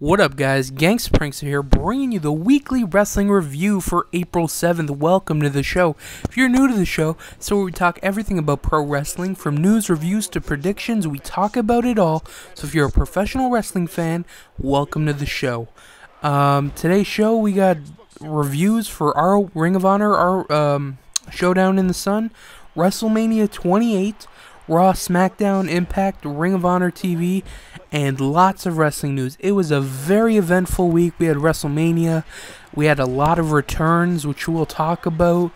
What up, guys? Gangstapranksta here, bringing you the weekly wrestling review for April 7th. Welcome to the show. If you're new to the show, so where we talk everything about pro wrestling, from news, reviews to predictions, we talk about it all. So if you're a professional wrestling fan, welcome to the show. Today's show, we got reviews for our Ring of Honor, our Showdown in the Sun, Wrestlemania 28, Raw, Smackdown, Impact, Ring of Honor TV, and lots of wrestling news. It was a very eventful week. We had WrestleMania. We had a lot of returns, which we'll talk about.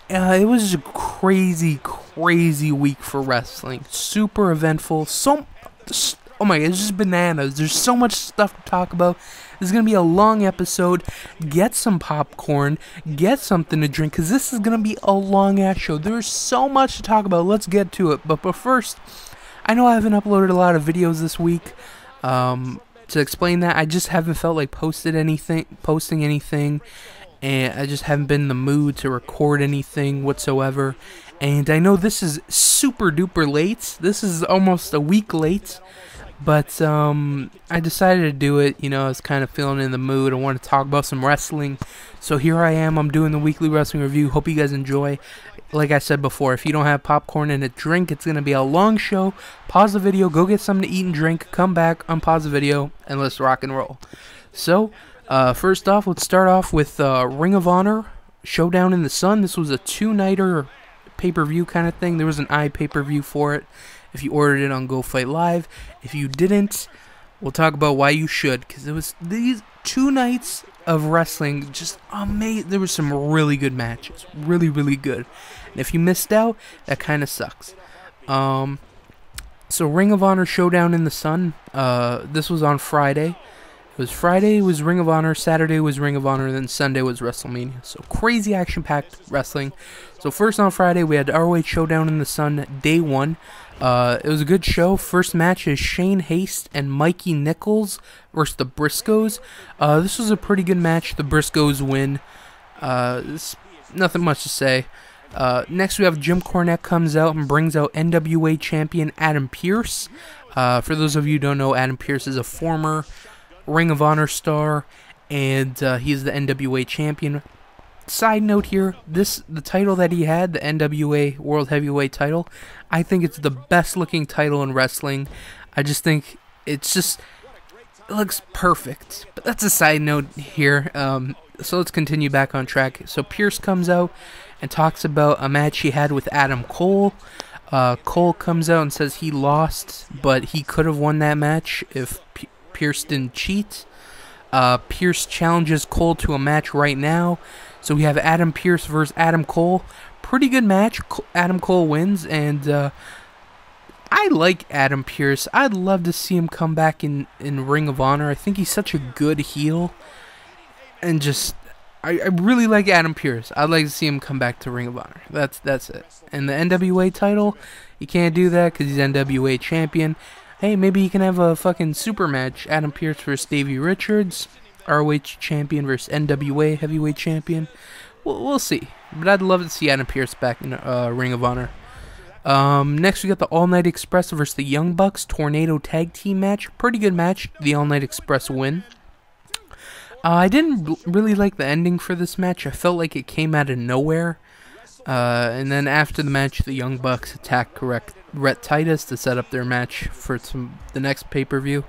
It was a crazy, crazy week for wrestling. Super eventful. Oh my god, it's just bananas. There's so much stuff to talk about. This is going to be a long episode. Get some popcorn. Get something to drink, because this is going to be a long-ass show. There's so much to talk about. Let's get to it. But first, I know I haven't uploaded a lot of videos this week. To explain that, I just haven't felt like posting anything. And I just haven't been in the mood to record anything whatsoever. And I know this is super duper late. This is almost a week late. But I decided to do it. You know, I was kind of feeling in the mood. I want to talk about some wrestling. So here I am. I'm doing the weekly wrestling review. Hope you guys enjoy. Like I said before, if you don't have popcorn and a drink, it's going to be a long show. Pause the video, go get something to eat and drink, come back, unpause the video, and let's rock and roll. So, first off, let's start off with Ring of Honor, Showdown in the Sun. This was a two-nighter pay-per-view kind of thing. There was an pay-per-view for it if you ordered it on Go Fight Live. If you didn't, we'll talk about why you should, because it was these 2 nights of wrestling, just amazing. There were some really good matches, really, really good. And if you missed out, that kind of sucks. So Ring of Honor Showdown in the Sun, this was on Friday. Friday was Ring of Honor, Saturday was Ring of Honor, and then Sunday was WrestleMania. So crazy action-packed wrestling. So first on Friday, we had ROH Showdown in the Sun, Day 1. It was a good show. First match is Shane Haste and Mikey Nichols versus the Briscoes. This was a pretty good match. The Briscoes win. Nothing much to say. Next, we have Jim Cornette comes out and brings out NWA champion Adam Pearce. For those of you who don't know, Adam Pearce is a former Ring of Honor star, and he's the NWA champion. Side note here, the title that he had, the NWA World Heavyweight title, I think it's the best looking title in wrestling. I just think it looks perfect. But that's a side note here. So let's continue back on track. So Pearce comes out and talks about a match he had with Adam Cole. Cole comes out and says he lost, but he could have won that match if Pearce didn't cheat. Pearce challenges Cole to a match right now. So we have Adam Pearce versus Adam Cole. Pretty good match. Adam Cole wins, and I like Adam Pearce. I'd love to see him come back in Ring of Honor. I think he's such a good heel, and just I really like Adam Pearce. I'd like to see him come back to Ring of Honor. That's it. And the NWA title, you can't do that because he's NWA champion. Hey, maybe he can have a fucking super match. Adam Pearce versus Davey Richards. ROH champion versus NWA heavyweight champion. We'll see. But I'd love to see Adam Pearce back in Ring of Honor. Next, we got the All Night Express versus the Young Bucks Tornado Tag Team match. Pretty good match. The All Night Express win. I didn't really like the ending for this match. I felt like it came out of nowhere. And then after the match, the Young Bucks attacked Rhett Titus to set up their match for the next pay-per-view,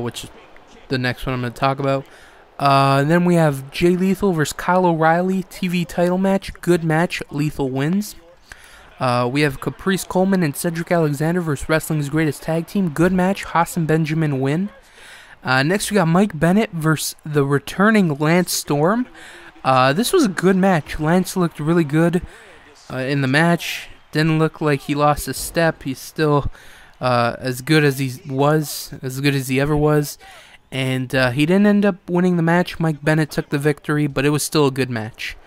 which is the next one I'm going to talk about. Then we have Jay Lethal versus Kyle O'Reilly TV title match. Good match. Lethal wins. We have Caprice Coleman and Cedric Alexander versus Wrestling's Greatest Tag Team. Good match. Haas and Benjamin win. Next we got Mike Bennett versus the returning Lance Storm. This was a good match. Lance looked really good in the match. Didn't look like he lost a step. He's still as good as he was, as good as he ever was. And he didn't end up winning the match. Mike Bennett took the victory, but it was still a good match.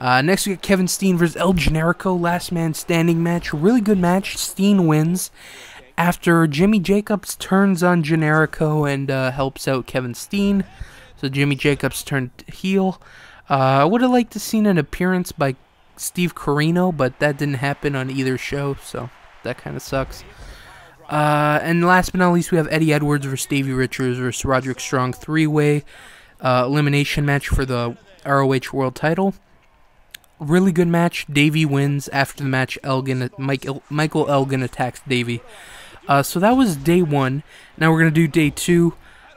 Next we got Kevin Steen versus El Generico. Last man standing match. Really good match. Steen wins after Jimmy Jacobs turns on Generico and helps out Kevin Steen. So Jimmy Jacobs turned heel. I would have liked to seen an appearance by Steve Corino, but that didn't happen on either show, so that kind of sucks. And last but not least, we have Eddie Edwards versus Davey Richards versus Roderick Strong 3-way elimination match for the ROH World Title. Really good match. Davey wins. After the match, Michael Elgin attacks Davey. So that was day 1. Now we're going to do day 2.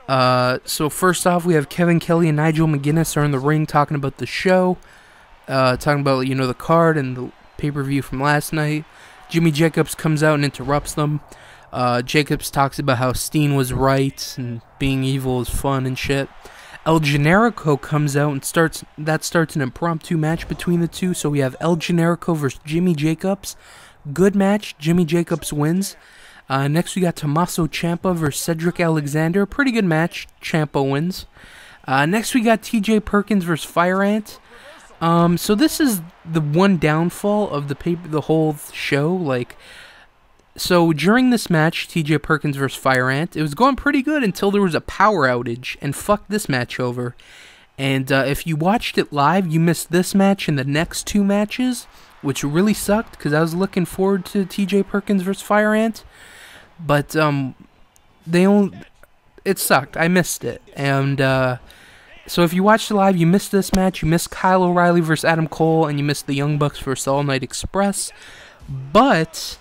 So first off, we have Kevin Kelly and Nigel McGuinness are in the ring talking about the show. Talking about, the card and the pay-per-view from last night. Jimmy Jacobs comes out and interrupts them. Jacobs talks about how Steen was right and being evil is fun and shit. El Generico comes out and starts an impromptu match between the two. So we have El Generico versus Jimmy Jacobs. Good match. Jimmy Jacobs wins. Next we got Tommaso Ciampa versus Cedric Alexander. Pretty good match. Ciampa wins. Next we got TJ Perkins versus Fire Ant. So this is the one downfall of the whole show. So during this match, TJ Perkins versus Fire Ant, it was going pretty good until there was a power outage and fucked this match over. And if you watched it live, you missed this match and the next 2 matches, which really sucked because I was looking forward to TJ Perkins versus Fire Ant. But it sucked. I missed it. And so if you watched it live, you missed this match. You missed Kyle O'Reilly versus Adam Cole, and you missed the Young Bucks versus All Night Express. But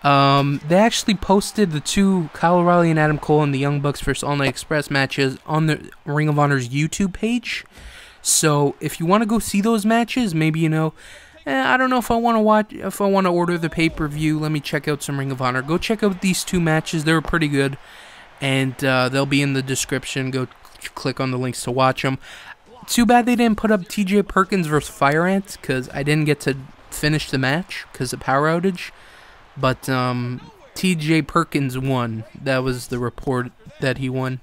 they actually posted the 2 Kyle O'Reilly and Adam Cole and the Young Bucks versus All Night Express matches on the Ring of Honor's YouTube page. So if you want to go see those matches, maybe I don't know if I want to order the pay-per-view. Let me check out some Ring of Honor. Go check out these 2 matches. They were pretty good, and they'll be in the description. Go click on the links to watch them. Too bad they didn't put up TJ Perkins versus Fire Ant because I didn't get to finish the match because of power outage. But TJ Perkins won. That was the report that he won.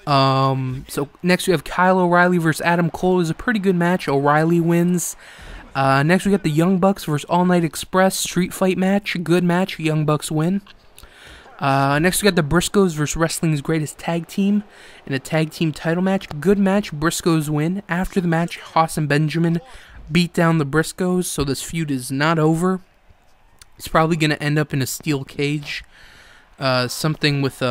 So next we have Kyle O'Reilly versus Adam Cole. It was a pretty good match. O'Reilly wins. Next we got the Young Bucks versus All Night Express street fight match. Good match. Young Bucks win. Next we got the Briscoes versus Wrestling's Greatest Tag Team in a tag team title match. Good match. Briscoes win. After the match, Haas and Benjamin beat down the Briscoes, so this feud is not over. It's probably going to end up in a steel cage. Something with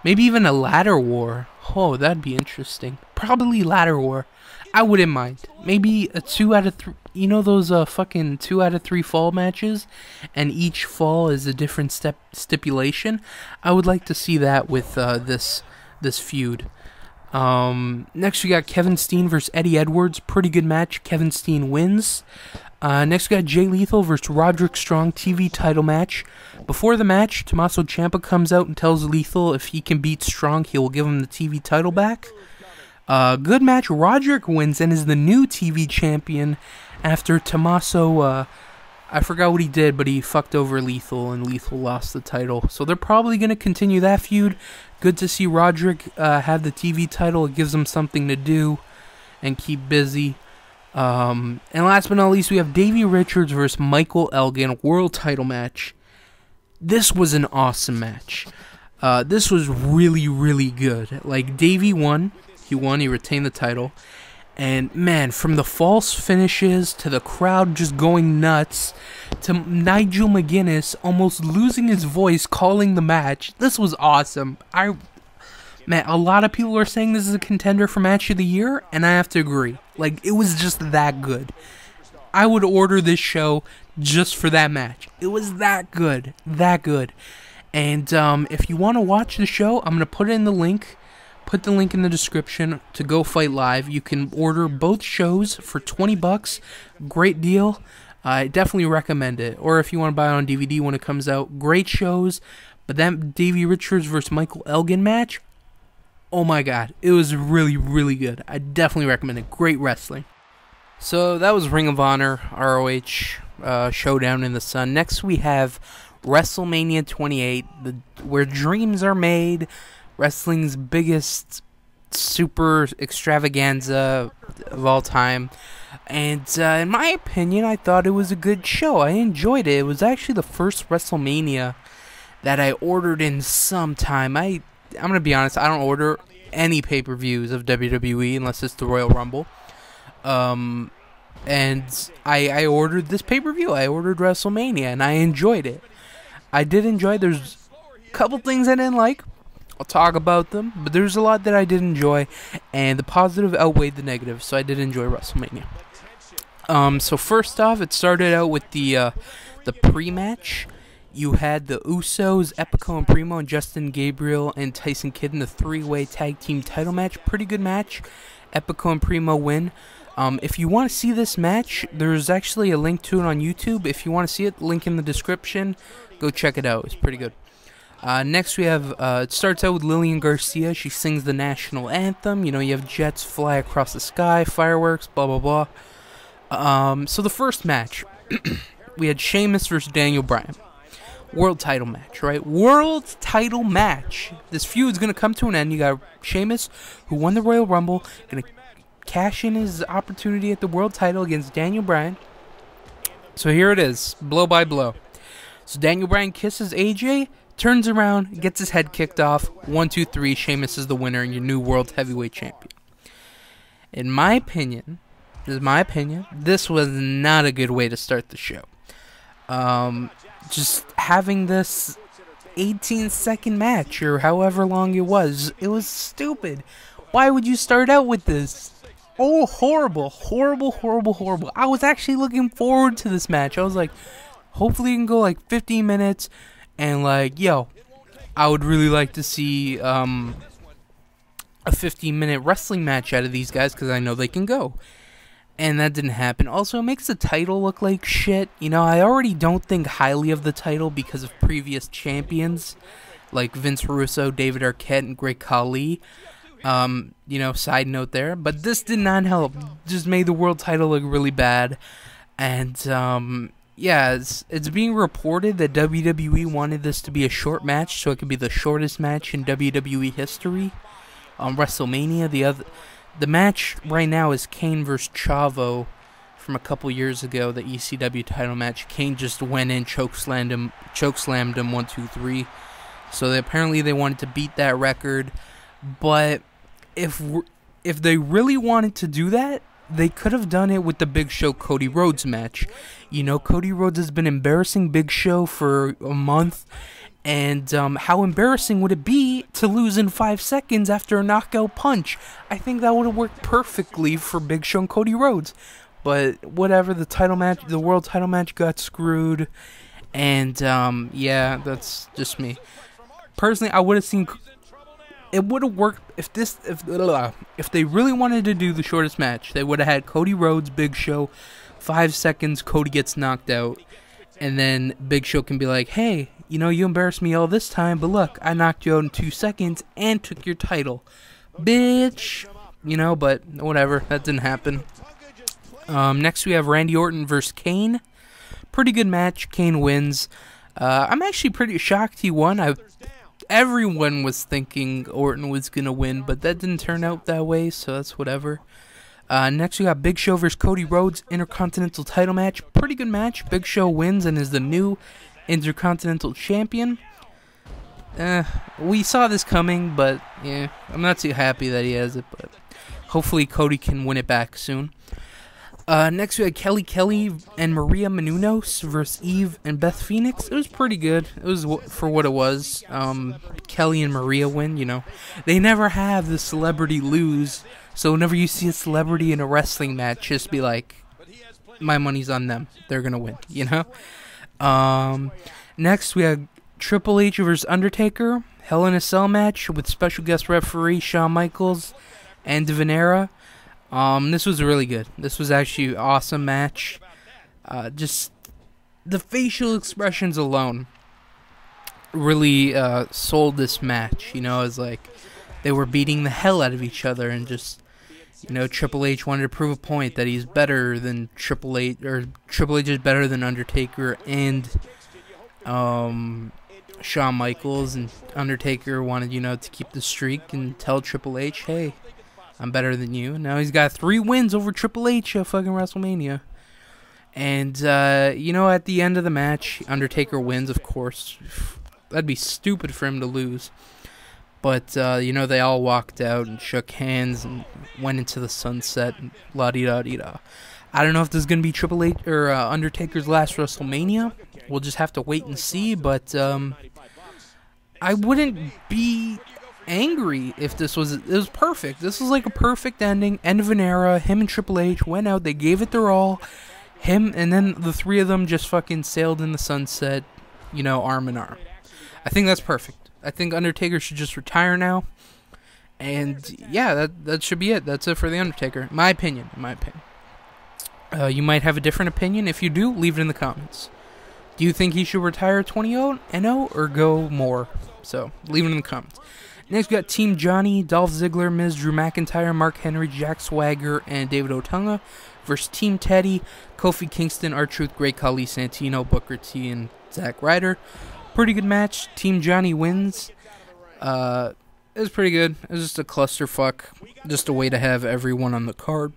maybe even a ladder war. Oh, that'd be interesting. Probably ladder war. I wouldn't mind. Maybe a 2 out of 3. You know those fucking 2 out of 3 fall matches, and each fall is a different stipulation. I would like to see that with this feud. Next we got Kevin Steen versus Eddie Edwards. Pretty good match. Kevin Steen wins. Next we got Jay Lethal versus Roderick Strong TV title match. Before the match, Tommaso Ciampa comes out and tells Lethal if he can beat Strong, he will give him the TV title back. Good match. Roderick wins and is the new TV champion after Tommaso, I forgot what he did, but he fucked over Lethal and Lethal lost the title. So they're probably going to continue that feud. Good to see Roderick have the TV title. It gives him something to do and keep busy. And last but not least, we have Davey Richards versus Michael Elgin world title match. This was an awesome match. This was really, really good. Davey won. He retained the title. And man, from the false finishes to the crowd just going nuts to Nigel McGuinness almost losing his voice calling the match, this was awesome. Man, a lot of people are saying this is a contender for match of the year, and I have to agree. It was just that good. I would order this show just for that match. It was that good. That good. And if you want to watch the show, I'm going to put it in the link. Put the link in the description to Go Fight Live. You can order both shows for $20. Great deal. I definitely recommend it. Or if you want to buy it on DVD when it comes out. Great shows. But that Davey Richards versus Michael Elgin match, oh my god. It was really, really good. I definitely recommend it. Great wrestling. So that was Ring of Honor, ROH Showdown in the Sun. Next we have WrestleMania 28, where dreams are made. Wrestling's biggest super extravaganza of all time. And in my opinion, I thought it was a good show. I enjoyed it. It was actually the first WrestleMania that I ordered in some time. I'm going to be honest, I don't order any pay-per-views of WWE unless it's the Royal Rumble. And I ordered this pay-per-view. I ordered WrestleMania, and I enjoyed it. I did enjoy it. Couple things I didn't like. I'll talk about them, but there's a lot that I did enjoy, and the positive outweighed the negative, so I did enjoy WrestleMania. So first off, it started out with the pre-match. You had the Usos, Epico and Primo, and Justin Gabriel and Tyson Kidd in the three-way tag team title match. Pretty good match. Epico and Primo win. If you want to see this match, there's actually a link to it on YouTube. If you want to see it, link in the description. Go check it out. It's pretty good. Next we have, it starts out with Lillian Garcia. She sings the national anthem. You know, you have jets fly across the sky, fireworks, blah, blah, blah. So the first match, we had Sheamus versus Daniel Bryan. World title match, right? World title match. This feud is going to come to an end. You got Sheamus, who won the Royal Rumble, going to cash in his opportunity at the world title against Daniel Bryan. So here it is, blow by blow. So Daniel Bryan kisses AJ, turns around, gets his head kicked off. 1, 2, 3, Sheamus is the winner and your new World Heavyweight Champion. In my opinion, this was not a good way to start the show. Just having this 18-second match, or however long it was stupid. Why would you start out with this? Oh, horrible. I was actually looking forward to this match. I was like, hopefully it can go like 15 minutes, and like, yo, I would really like to see a 15-minute wrestling match out of these guys, because I know they can go. And that didn't happen. Also, it makes the title look like shit. You know, I already don't think highly of the title because of previous champions, like Vince Russo, David Arquette, and Great Khali. You know, side note there. But this did not help. Just made the world title look really bad. And, yeah, it's being reported that WWE wanted this to be a short match, so it could be the shortest match in WWE history. WrestleMania, the match right now is Kane vs. Chavo from a couple years ago, the ECW title match. Kane just went in, chokeslammed him 1, 2, 3. So apparently they wanted to beat that record. But if they really wanted to do that, they could have done it with the Big Show Cody Rhodes match. You know, Cody Rhodes has been embarrassing Big Show for a month. And how embarrassing would it be to lose in 5 seconds after a knockout punch? I think that would have worked perfectly for Big Show and Cody Rhodes. But whatever, the world title match got screwed. And yeah, that's just me. Personally, I would have seen it would have worked if they really wanted to do the shortest match. They would have had Cody Rhodes, Big Show, 5 seconds, Cody gets knocked out. And then Big Show can be like, hey, you know, you embarrassed me all this time, but look, I knocked you out in 2 seconds and took your title. Bitch. You know, but whatever, that didn't happen. Next we have Randy Orton versus Kane. Pretty good match, Kane wins. I'm actually pretty shocked he won. Everyone was thinking Orton was going to win, but that didn't turn out that way, so that's whatever. Next we got Big Show versus Cody Rhodes, Intercontinental title match. Pretty good match. Big Show wins and is the new Intercontinental Champion. We saw this coming, but yeah, I'm not too happy that he has it, but hopefully Cody can win it back soon. Next we had Kelly and Maria Menounos versus Eve and Beth Phoenix. It was pretty good. It was for what it was. Kelly and Maria win, you know. They never have the celebrity lose, so whenever you see a celebrity in a wrestling match, just be like, my money's on them. They're gonna win, you know. Next we had Triple H versus Undertaker. Hell in a Cell match with special guest referee Shawn Michaels and Devanera. This was really good. This was actually an awesome match. Just the facial expressions alone really sold this match. You know, it was like they were beating the hell out of each other, and just, you know, Triple H wanted to prove a point that he's better than Triple H, or Triple H is better than Undertaker and Shawn Michaels, and Undertaker wanted, you know, to keep the streak and tell Triple H, hey, I'm better than you. Now he's got 3 wins over Triple H at fucking WrestleMania. And, you know, at the end of the match, Undertaker wins, of course. That'd be stupid for him to lose. But, you know, they all walked out and shook hands and went into the sunset and la-di-da-di-da. I don't know if this is going to be Triple H or Undertaker's last WrestleMania. We'll just have to wait and see, but I wouldn't be angry if this was... It was perfect. This was like a perfect ending. End of an era. Him and Triple H went out. They gave it their all. Him and then the three of them just fucking sailed in the sunset, you know, arm in arm. I think that's perfect. I think Undertaker should just retire now. And yeah, that should be it. That's it for The Undertaker. My opinion. You might have a different opinion. If you do, leave it in the comments. Do you think he should retire 20-0 or go more? So, leave it in the comments. Next, we got Team Johnny, Dolph Ziggler, Miz, Drew McIntyre, Mark Henry, Jack Swagger, and David Otunga versus Team Teddy, Kofi Kingston, R-Truth, Great Khali, Santino, Booker T, and Zack Ryder. Pretty good match. Team Johnny wins. It was pretty good. It was just a clusterfuck. Just a way to have everyone on the card.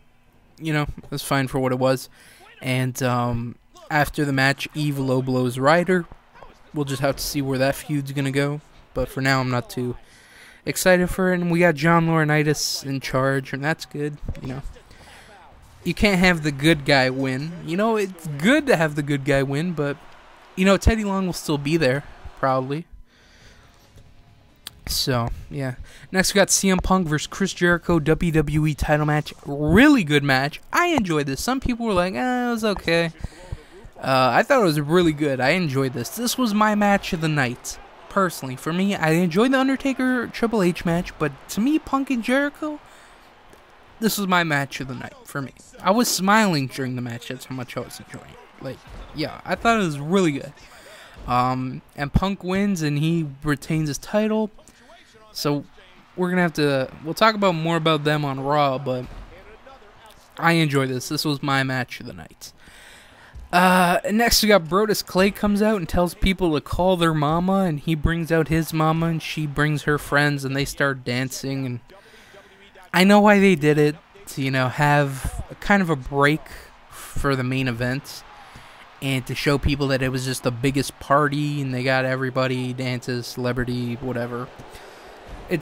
You know, it was fine for what it was. And after the match, Eve low blows Ryder. We'll just have to see where that feud's going to go. But for now, I'm not too excited for it. And we got John Laurinaitis in charge, and that's good. You know, you can't have the good guy win. You know, it's good to have the good guy win, but, you know, Teddy Long will still be there, probably. So, yeah. Next, we got CM Punk versus Chris Jericho WWE title match. Really good match. I enjoyed this. Some people were like, it was okay. I thought it was really good. I enjoyed this. This was my match of the night. Personally, for me, I enjoyed the Undertaker Triple H match, but to me, Punk and Jericho, this was my match of the night for me. I was smiling during the match. That's how much I was enjoying it. Like, yeah, I thought it was really good. And Punk wins, and he retains his title. So, we're going to have to... We'll talk about more about them on Raw, but I enjoyed this. This was my match of the night. Next we got Brodus Clay comes out and tells people to call their mama, and he brings out his mama, and she brings her friends, and they start dancing, and I know why they did it, to, you know, have a kind of a break for the main event, and to show people that it was just the biggest party, and they got everybody, dances, celebrity, whatever. It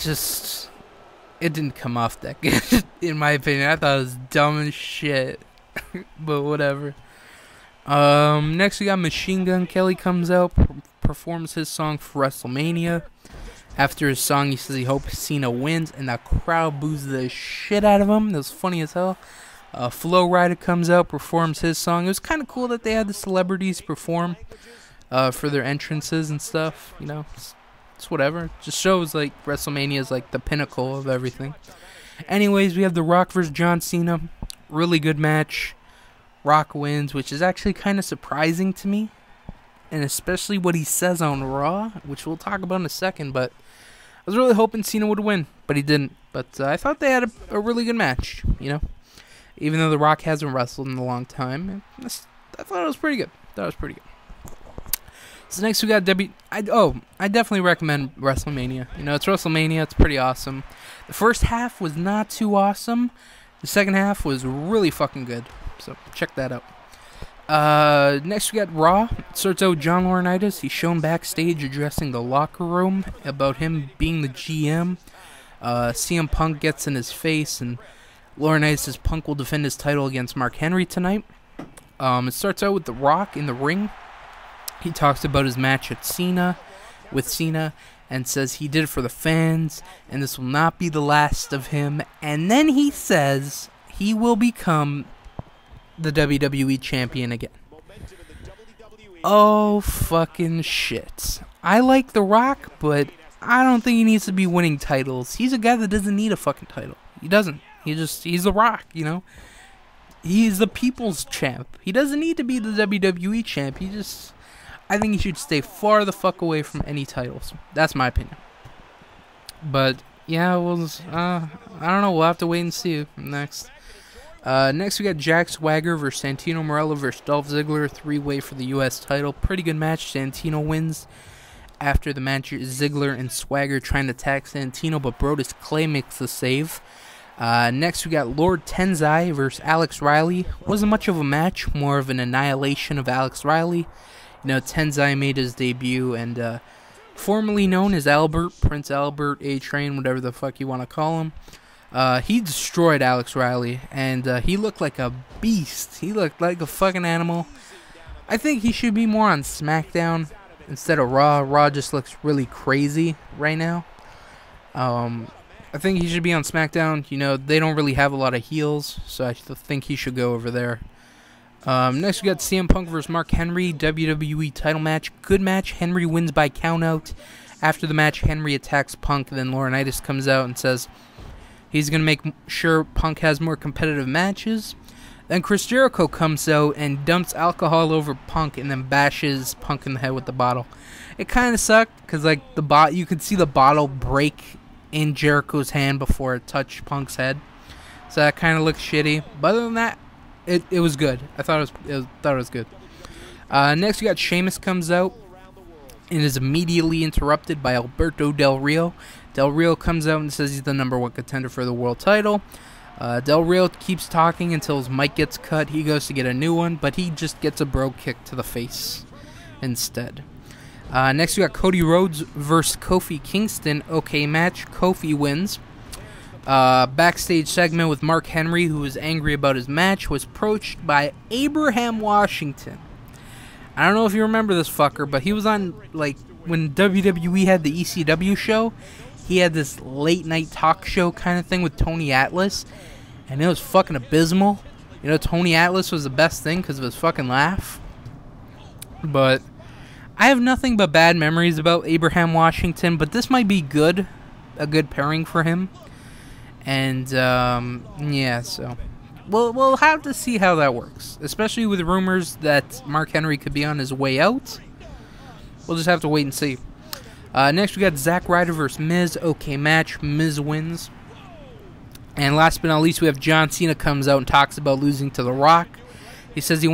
didn't come off that good, in my opinion. I thought it was dumb as shit, but whatever. Next we got Machine Gun Kelly comes out, performs his song for WrestleMania. After his song, he says he hopes Cena wins, and the crowd boos the shit out of him. That was funny as hell. Flo Rida comes out, performs his song. It was kind of cool that they had the celebrities perform for their entrances and stuff. You know, it's whatever. It just shows like WrestleMania is like the pinnacle of everything. Anyways, we have The Rock versus John Cena. Really good match. Rock wins, which is actually kind of surprising to me, and especially what he says on Raw, which we'll talk about in a second, but I was really hoping Cena would win, but he didn't. But I thought they had a really good match, you know, even though The Rock hasn't wrestled in a long time. I thought it was pretty good. So next we got I definitely recommend WrestleMania. You know, it's WrestleMania. It's pretty awesome. The first half was not too awesome. The second half was really fucking good. So, check that out. Next we got Raw. It starts out with John Laurinaitis. He's shown backstage addressing the locker room about him being the GM. CM Punk gets in his face, and Laurinaitis says Punk will defend his title against Mark Henry tonight. It starts out with The Rock in the ring. He talks about his match with Cena, and says he did it for the fans, and this will not be the last of him. And then he says he will become the WWE champion again. Oh, fucking shit. I like The Rock, but I don't think he needs to be winning titles. He's a guy that doesn't need a fucking title. He doesn't. He's The Rock, you know? He's the people's champ. He doesn't need to be the WWE champ. I think he should stay far the fuck away from any titles. That's my opinion. But, yeah, I don't know. We'll have to wait and see next. Next we got Jack Swagger versus Santino Marella versus Dolph Ziggler, 3-way for the U.S. title. Pretty good match. Santino wins. After the match, Ziggler and Swagger trying to attack Santino, but Brodus Clay makes the save. Next we got Lord Tensai versus Alex Riley. Wasn't much of a match, more of an annihilation of Alex Riley. You know, Tensai made his debut, and formerly known as Albert, Prince Albert, A-Train, whatever the fuck you want to call him. He destroyed Alex Riley, and he looked like a beast. He looked like a fucking animal. I think he should be more on SmackDown. instead of Raw. Raw just looks really crazy right now. I think he should be on SmackDown. You know, they don't really have a lot of heels, so I think he should go over there. Next, we got CM Punk versus Mark Henry, WWE title match. Good match. Henry wins by countout. After the match, Henry attacks Punk. Then Laurinaitis comes out and says he's going to make sure Punk has more competitive matches. Then Chris Jericho comes out and dumps alcohol over Punk and then bashes Punk in the head with the bottle. It kind of sucked because like you could see the bottle break in Jericho's hand before it touched Punk's head, so that kind of looked shitty. But other than that, it was good. I thought it was good. Next, we got Sheamus comes out and is immediately interrupted by Alberto Del Rio. Del Rio comes out and says he's the #1 contender for the world title. Del Rio keeps talking until his mic gets cut. He goes to get a new one, but he just gets a bro kick to the face instead. Next, we got Cody Rhodes versus Kofi Kingston. Okay match. Kofi wins. Backstage segment with Mark Henry, who was angry about his match, was approached by Abraham Washington. I don't know if you remember this fucker, but he was on, like, when WWE had the ECW show, he had this late night talk show kind of thing with Tony Atlas, and it was fucking abysmal. You know, Tony Atlas was the best thing because of his fucking laugh. But I have nothing but bad memories about Abraham Washington, but this might be good, a good pairing for him. And, yeah, so we'll have to see how that works, especially with rumors that Mark Henry could be on his way out. We'll just have to wait and see. Next, we got Zack Ryder versus Miz. Okay match. Miz wins. And last but not least, we have John Cena comes out and talks about losing to The Rock. He says he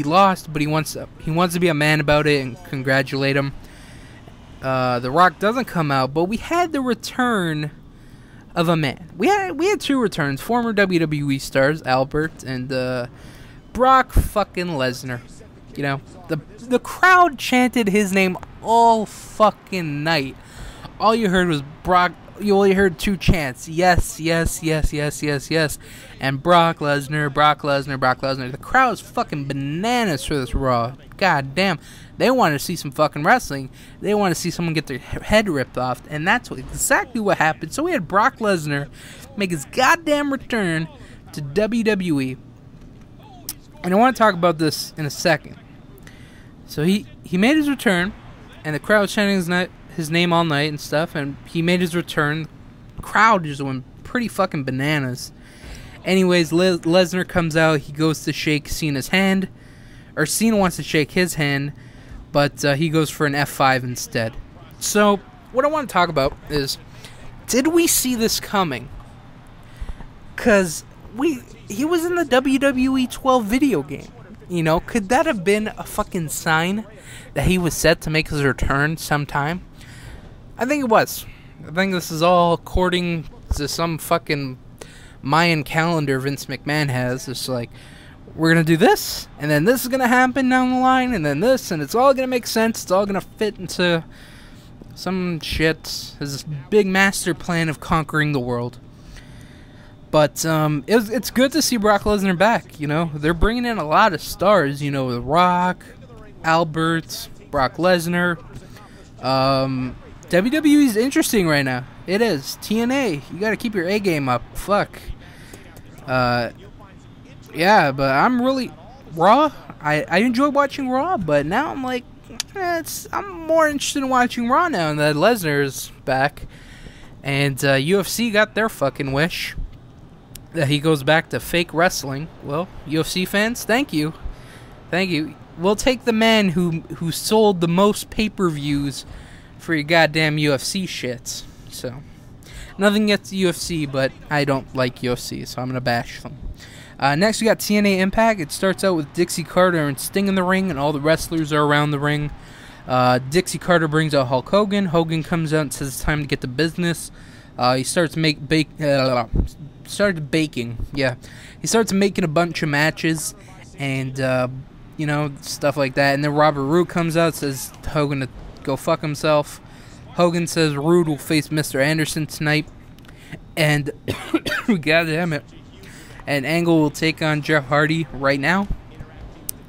lost, but he wants to be a man about it and congratulate him. The Rock doesn't come out, but we had the return of a man. We had two returns, former WWE stars, Albert and Brock fucking Lesnar. You know, the crowd chanted his name all fucking night. All you heard was Brock. You only heard two chants. Yes, yes, yes, yes, yes, yes. And Brock Lesnar, Brock Lesnar, Brock Lesnar. The crowd was fucking bananas for this Raw. God damn. They wanted to see some fucking wrestling. They wanted to see someone get their head ripped off. And that's exactly what happened. So we had Brock Lesnar make his goddamn return to WWE. And I want to talk about this in a second. So he made his return. And the crowd was chanting his name all night and stuff, and he made his return. The crowd just went pretty fucking bananas. Anyways, Lesnar comes out. He goes to shake Cena's hand, or Cena wants to shake his hand, but he goes for an F5 instead. So what I want to talk about is, did we see this coming? Because he was in the WWE 12 video game. You know, could that have been a fucking sign that he was set to make his return sometime? I think it was. I think this is all according to some fucking Mayan calendar Vince McMahon has. It's like, we're going to do this, and then this is going to happen down the line, and then this, and it's all going to make sense. It's all going to fit into some shit. This big master plan of conquering the world. But it's good to see Brock Lesnar back, you know. They're bringing in a lot of stars, you know, The Rock, Albert, Brock Lesnar. WWE's interesting right now. It is. TNA, you got to keep your A game up. Fuck. Yeah, but I'm really... Raw, I enjoy watching Raw, but now I'm like... I'm more interested in watching Raw now that Lesnar's back. And UFC got their fucking wish. That he goes back to fake wrestling. Well, UFC fans, thank you. Thank you. We'll take the man who sold the most pay-per-views for your goddamn UFC shit. So, nothing against UFC, but I don't like UFC, so I'm going to bash them. Next, we got TNA Impact. It starts out with Dixie Carter and Sting in the ring, and all the wrestlers are around the ring. Dixie Carter brings out Hulk Hogan. Hogan comes out and says it's time to get to business. He starts baking. Yeah, he starts making a bunch of matches, and you know, stuff like that. And then Robert Roode comes out, says Hogan to go fuck himself. Hogan says Roode will face Mr. Anderson tonight, and god damn it, and Angle will take on Jeff Hardy right now.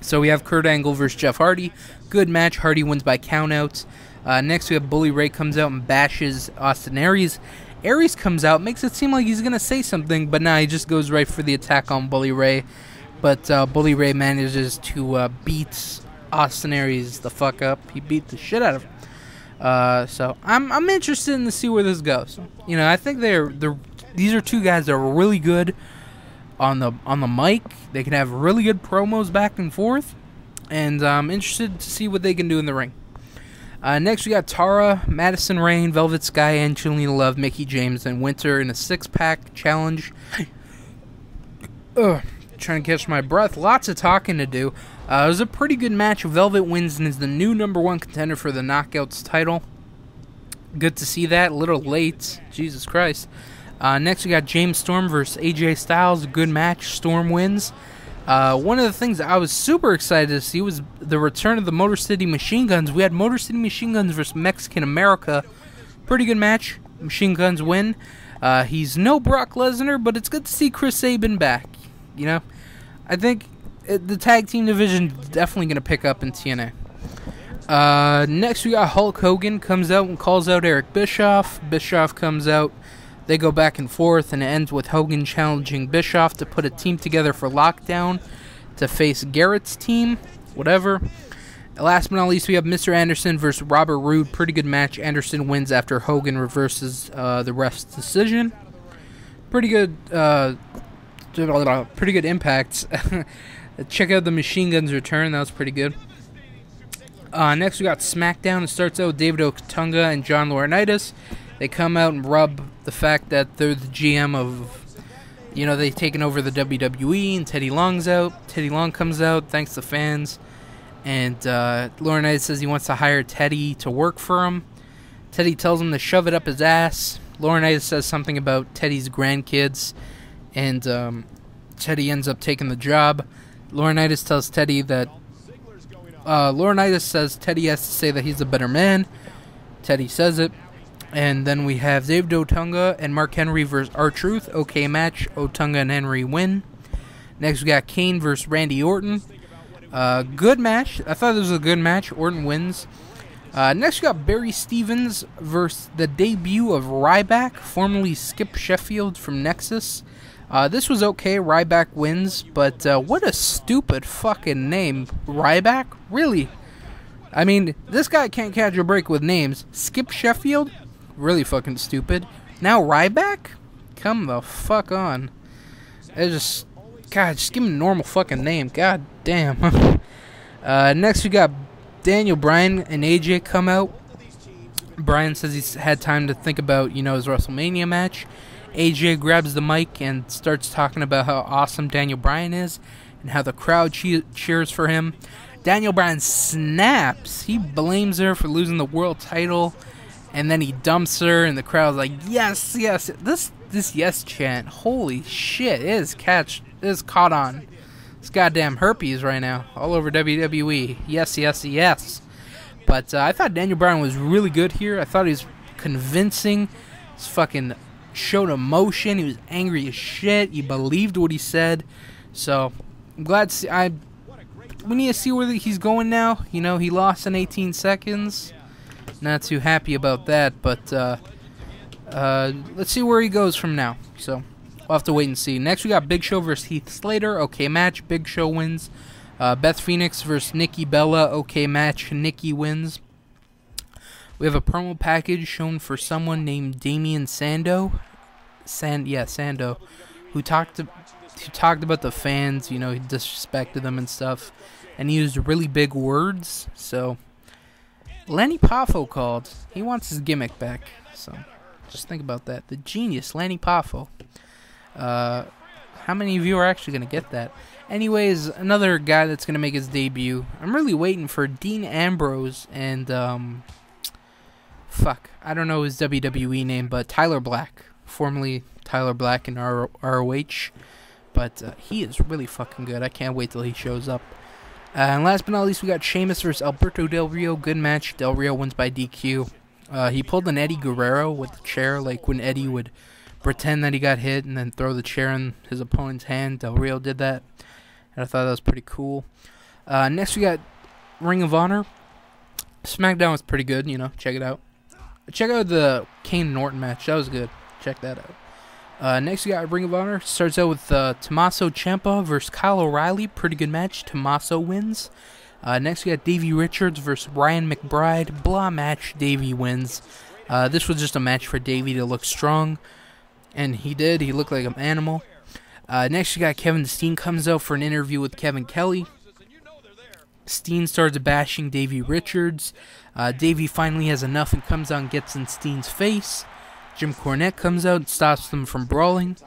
So we have Kurt Angle versus Jeff Hardy. Good match. Hardy wins by countout. Next we have Bully Ray comes out and bashes Austin Aries. Aries comes out, makes it seem like he's going to say something, but nah, he just goes right for the attack on Bully Ray. But Bully Ray manages to beat Austin Aries the fuck up. He beat the shit out of him. So I'm interested in to see where this goes. You know, I think these are two guys that are really good on the mic. They can have really good promos back and forth, and I'm interested to see what they can do in the ring. Next we got Tara, Madison Rayne, Velvet Sky, Angelina Love, Mickie James, and Winter in a 6-pack challenge. Trying to catch my breath. Lots of talking to do. It was a pretty good match. Velvet wins and is the new #1 contender for the Knockouts title. Good to see that. A little late. Jesus Christ. Next we got James Storm versus AJ Styles. Good match. Storm wins. One of the things I was super excited to see was the return of the Motor City Machine Guns. We had Motor City Machine Guns versus Mexican America. Pretty good match. Machine Guns win. He's no Brock Lesnar, but it's good to see Chris Sabin back. You know, I think the tag team division is definitely going to pick up in TNA. Next we got Hulk Hogan comes out and calls out Eric Bischoff. Bischoff comes out. They go back and forth, and it ends with Hogan challenging Bischoff to put a team together for Lockdown to face Garrett's team. Whatever. Last but not least, we have Mr. Anderson versus Robert Roode. Pretty good match. Anderson wins after Hogan reverses the ref's decision. Pretty good impacts. Check out the Machine Guns return. That was pretty good. Next, we got Smackdown. It starts out with David Otunga and John Laurinaitis. They come out and rub the fact that they're the GM of, you know, they've taken over the WWE, and Teddy Long's out. Teddy Long comes out, thanks to fans. And Laurinaitis says he wants to hire Teddy to work for him. Teddy tells him to shove it up his ass. Laurinaitis says something about Teddy's grandkids, and Teddy ends up taking the job. Laurinaitis tells Teddy that Laurinaitis says Teddy has to say that he's a better man. Teddy says it. And then we have David Otunga and Mark Henry versus R-Truth. Okay match. Otunga and Henry win. Next we got Kane versus Randy Orton. Good match. I thought this was a good match. Orton wins. Next we got Barry Stevens versus the debut of Ryback, formerly Skip Sheffield from Nexus. This was okay. Ryback wins, but what a stupid fucking name. Ryback? Really? I mean, this guy can't catch a break with names. Skip Sheffield? Really fucking stupid. Now Ryback? Come the fuck on. It's just, God, just give him a normal fucking name. God damn. Next we got Daniel Bryan and AJ come out. Bryan says he's had time to think about, you know, his WrestleMania match. AJ grabs the mic and starts talking about how awesome Daniel Bryan is and how the crowd cheers for him. Daniel Bryan snaps. He blames her for losing the world title, and then he dumps her, and the crowd's like, yes, yes. This yes chant, holy shit, is caught on. It's goddamn herpes right now, all over WWE. Yes, yes, yes. But I thought Daniel Bryan was really good here. I thought he was convincing. He's fucking showed emotion. He was angry as shit. He believed what he said. So I'm glad to see. We need to see where he's going now. You know, he lost in 18 seconds. Not too happy about that, but let's see where he goes from now. So we'll have to wait and see. Next we got Big Show versus Heath Slater. Okay match. Big Show wins. Beth Phoenix versus Nikki Bella. Okay match. Nikki wins. We have a promo package shown for someone named Damian Sando. Sando, who talked about the fans. You know, he disrespected them and stuff, and he used really big words. So Lanny Poffo called. He wants his gimmick back. So just think about that. The genius Lanny Poffo. How many of you are actually gonna get that? Anyways, another guy that's gonna make his debut. I'm really waiting for Dean Ambrose and I don't know his WWE name, but Tyler Black, formerly Tyler Black in ROH, but he is really fucking good. I can't wait till he shows up. And last but not least, we got Sheamus versus Alberto Del Rio. Good match. Del Rio wins by DQ. He pulled an Eddie Guerrero with the chair, like when Eddie would pretend that he got hit and then throw the chair in his opponent's hand. Del Rio did that, and I thought that was pretty cool. Next we got Ring of Honor. Smackdown was pretty good, you know, check it out. Check out the Kane and Orton match, that was good. Check that out. Next we got Ring of Honor. Starts out with Tommaso Ciampa versus Kyle O'Reilly. Pretty good match. Tommaso wins. Next we got Davey Richards versus Ryan McBride. Blah match. Davey wins. This was just a match for Davey to look strong. And he did. He looked like an animal. Next we got Kevin Steen comes out for an interview with Kevin Kelly. Steen starts bashing Davey Richards. Davey finally has enough and comes out and gets in Steen's face. Jim Cornette comes out and stops them from brawling.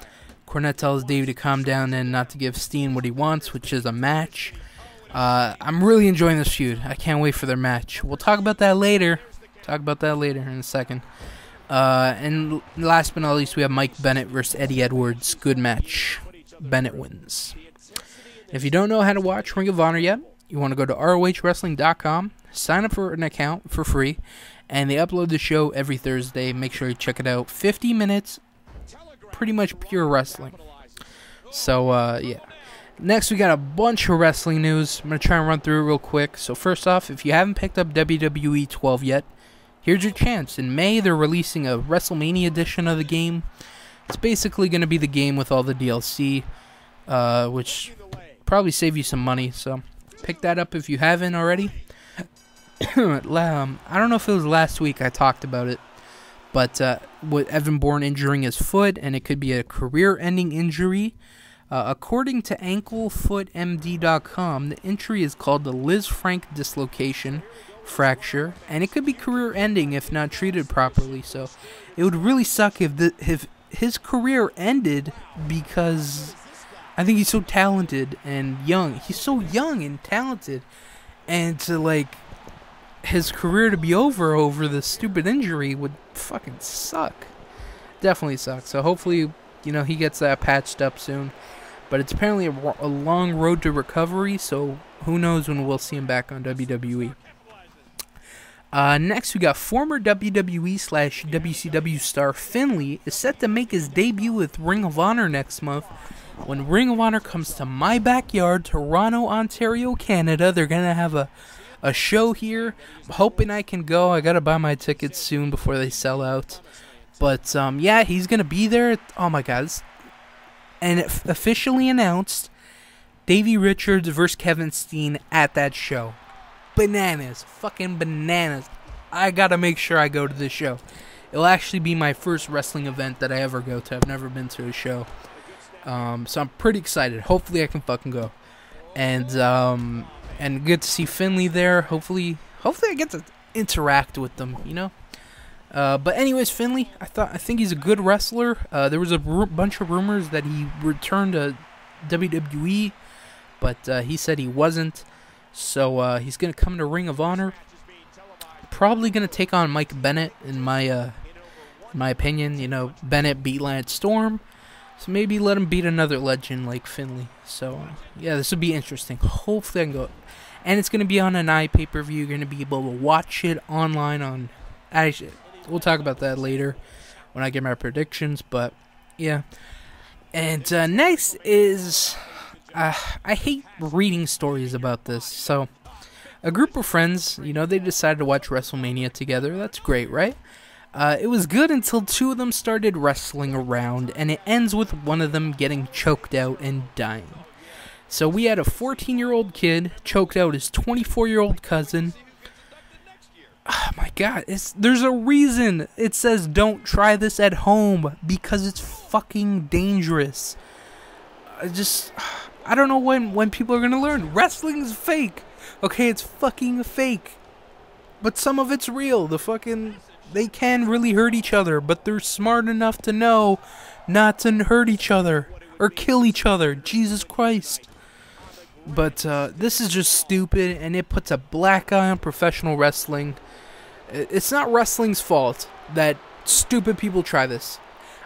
Cornette tells Davey to calm down and not to give Steen what he wants, which is a match. I'm really enjoying this feud. I can't wait for their match. We'll talk about that later. In a second. And last but not least, we have Mike Bennett versus Eddie Edwards. Good match. Bennett wins. If you don't know how to watch Ring of Honor yet, you want to go to ROHWrestling.com, sign up for an account for free, and they upload the show every Thursday. Make sure you check it out. 50 minutes, pretty much pure wrestling. So, yeah. Next, we got a bunch of wrestling news. I'm going to try and run through it real quick. So, first off, if you haven't picked up WWE 12 yet, here's your chance. In May, they're releasing a WrestleMania edition of the game. It's basically going to be the game with all the DLC, which probably save you some money. So, pick that up if you haven't already. I don't know if it was last week I talked about it, but with Evan Bourne injuring his foot, and it could be a career-ending injury. According to anklefootmd.com, the injury is called the Liz Frank dislocation fracture, and it could be career-ending if not treated properly. So it would really suck if his career ended, because I think he's so talented and young. He's so young and talented, and to his career to be over this stupid injury would fucking suck. Definitely suck. So hopefully, he gets that patched up soon. But it's apparently a long road to recovery, so who knows when we'll see him back on WWE. Next, we got former WWE/WCW star Finlay is set to make his debut with Ring of Honor next month. When Ring of Honor comes to my backyard, Toronto, Ontario, Canada, they're going to have a show here. I'm hoping I can go. I got to buy my tickets soon before they sell out. But, yeah, he's going to be there. Oh, my God. And it officially announced Davey Richards versus Kevin Steen at that show. Bananas. Fucking bananas. I gotta make sure I go to this show. It'll actually be my first wrestling event that I ever go to. I've never been to a show. So I'm pretty excited. Hopefully I can fucking go. And good to see Finlay there. Hopefully I get to interact with them, But anyways, Finlay, I think he's a good wrestler. There was a bunch of rumors that he returned to WWE, but he said he wasn't. So he's going to come to Ring of Honor. Probably going to take on Mike Bennett, in my opinion. Bennett beat Lance Storm, so maybe let him beat another legend like Finlay. So yeah, this will be interesting. Hopefully I can go. And it's going to be on an iPay-per-view. You're going to be able to watch it online on... Actually, we'll talk about that later when I get my predictions, but yeah. And next is... I hate reading stories about this. So, a group of friends, they decided to watch WrestleMania together. That's great, right? It was good until two of them started wrestling around, and it ends with one of them getting choked out and dying. So, we had a 14-year-old kid choked out his 24-year-old cousin. Oh my God, there's a reason it says don't try this at home, because it's fucking dangerous. I don't know when people are gonna learn. Wrestling's fake. Okay, it's fucking fake. But some of it's real. They can really hurt each other, but they're smart enough to know not to hurt each other or kill each other. Jesus Christ. But this is just stupid, and it puts a black eye on professional wrestling. It's not wrestling's fault that stupid people try this.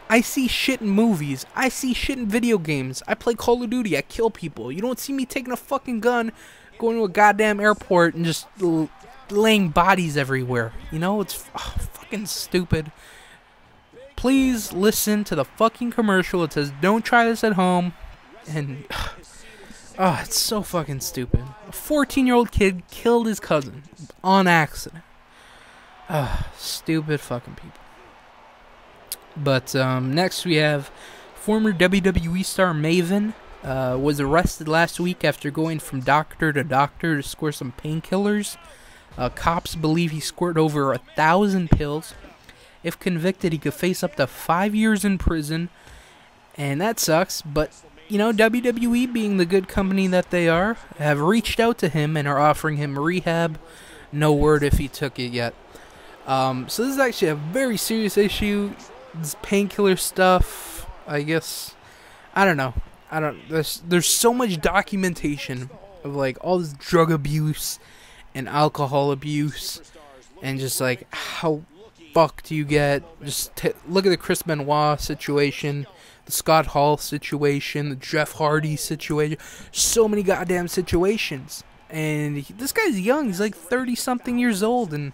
I see shit in movies. I see shit in video games. I play Call of Duty. I kill people. You don't see me taking a fucking gun, going to a goddamn airport, and just laying bodies everywhere. It's fucking stupid. Please listen to the fucking commercial. It says, don't try this at home. And Oh, it's so fucking stupid. A 14-year-old kid killed his cousin on accident. Stupid fucking people. But next we have former WWE star Maven was arrested last week after going from doctor to doctor to score some painkillers. Cops believe he scored over 1,000 pills. If convicted, he could face up to 5 years in prison, and that sucks. But you know, WWE, being the good company that they are, have reached out to him and are offering him rehab. No word if he took it yet. So this is actually a very serious issue. This painkiller stuff, I guess, I don't know. There's so much documentation of like all this drug abuse and alcohol abuse, and just like how fucked you get. Just look at the Chris Benoit situation, the Scott Hall situation, the Jeff Hardy situation. So many goddamn situations, and this guy's young. He's like 30-something years old, and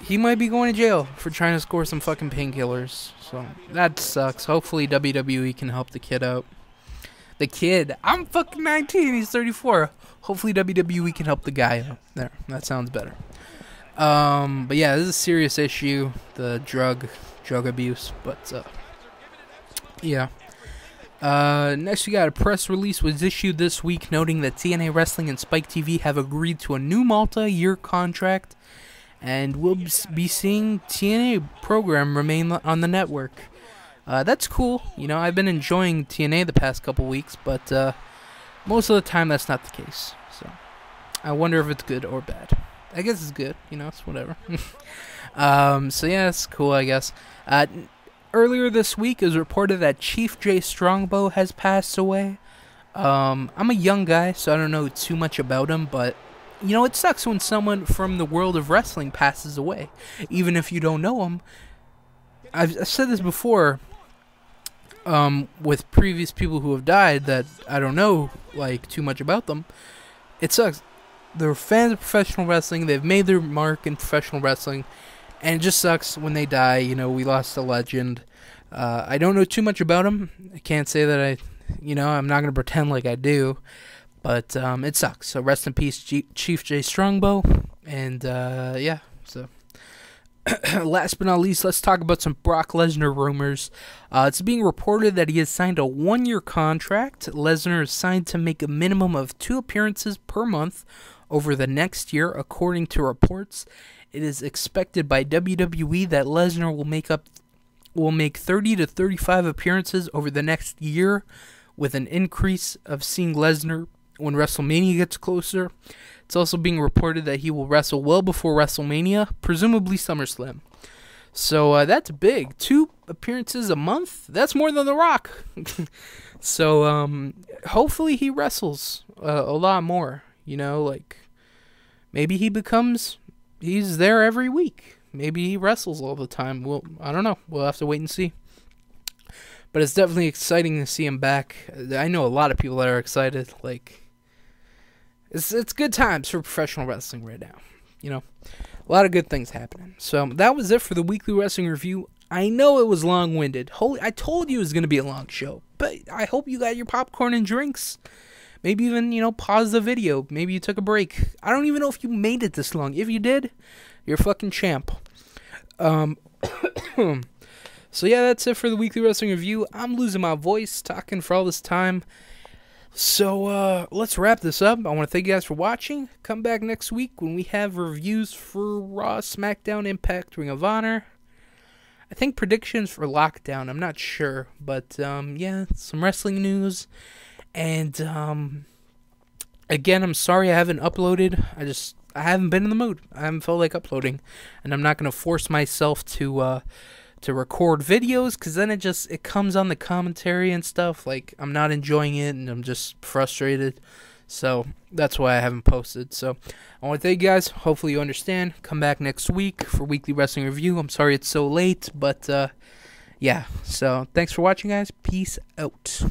he might be going to jail for trying to score some fucking painkillers. So that sucks. Hopefully WWE can help the kid out. The kid. I'm fucking 19. He's 34. Hopefully WWE can help the guy out. There. That sounds better. But yeah, this is a serious issue. The drug abuse. But yeah. Next we got a press release was issued this week noting that TNA Wrestling and Spike TV have agreed to a new multi-year contract, and we'll be seeing TNA program remain on the network. That's cool. You know, I've been enjoying TNA the past couple weeks, but most of the time that's not the case. So I wonder if it's good or bad. I guess it's good. You know, it's whatever. So yeah, it's cool, I guess. Earlier this week, it was reported that Chief Jay Strongbow has passed away. I'm a young guy, so I don't know too much about him, but you know, it sucks when someone from the world of wrestling passes away, even if you don't know him. I've said this before with previous people who have died that I don't know like too much about them. It sucks. They're fans of professional wrestling. They've made their mark in professional wrestling, and it just sucks when they die. You know, we lost a legend. I don't know too much about him. I can't say that I'm not going to pretend like I do. But it sucks. So rest in peace, Chief Jay Strongbow. And yeah, so last but not least, let's talk about some Brock Lesnar rumors. It's being reported that he has signed a 1-year contract. Lesnar is signed to make a minimum of 2 appearances per month over the next year, according to reports. It is expected by WWE that Lesnar will make 30 to 35 appearances over the next year, with an increase of seeing Lesnar when WrestleMania gets closer. It's also being reported that he will wrestle well before WrestleMania, presumably SummerSlam. So that's big. 2 appearances a month? That's more than The Rock. So hopefully he wrestles a lot more. You know, like maybe he's there every week. Maybe he wrestles all the time. I don't know. We'll have to wait and see. But it's definitely exciting to see him back. I know a lot of people that are excited. Like, it's good times for professional wrestling right now. You know, a lot of good things happening. So that was it for the weekly wrestling review. I know it was long-winded. I told you it was going to be a long show. But I hope you got your popcorn and drinks. Maybe even, pause the video. Maybe you took a break. I don't even know if you made it this long. If you did, you're a fucking champ. So yeah, that's it for the weekly wrestling review. I'm losing my voice talking for all this time. So let's wrap this up. I want to thank you guys for watching. Come back next week when we have reviews for Raw, Smackdown, Impact, Ring of Honor. I think predictions for Lockdown. I'm not sure. But yeah, some wrestling news. And again, I'm sorry I haven't uploaded. I haven't been in the mood. I haven't felt like uploading. And I'm not going to force myself to record videos, because then it comes on the commentary and stuff. Like, I'm not enjoying it, and I'm just frustrated. So, that's why I haven't posted. So, I want to thank you guys. Hopefully you understand. Come back next week for weekly wrestling review. I'm sorry it's so late, but, yeah. So, thanks for watching, guys. Peace out.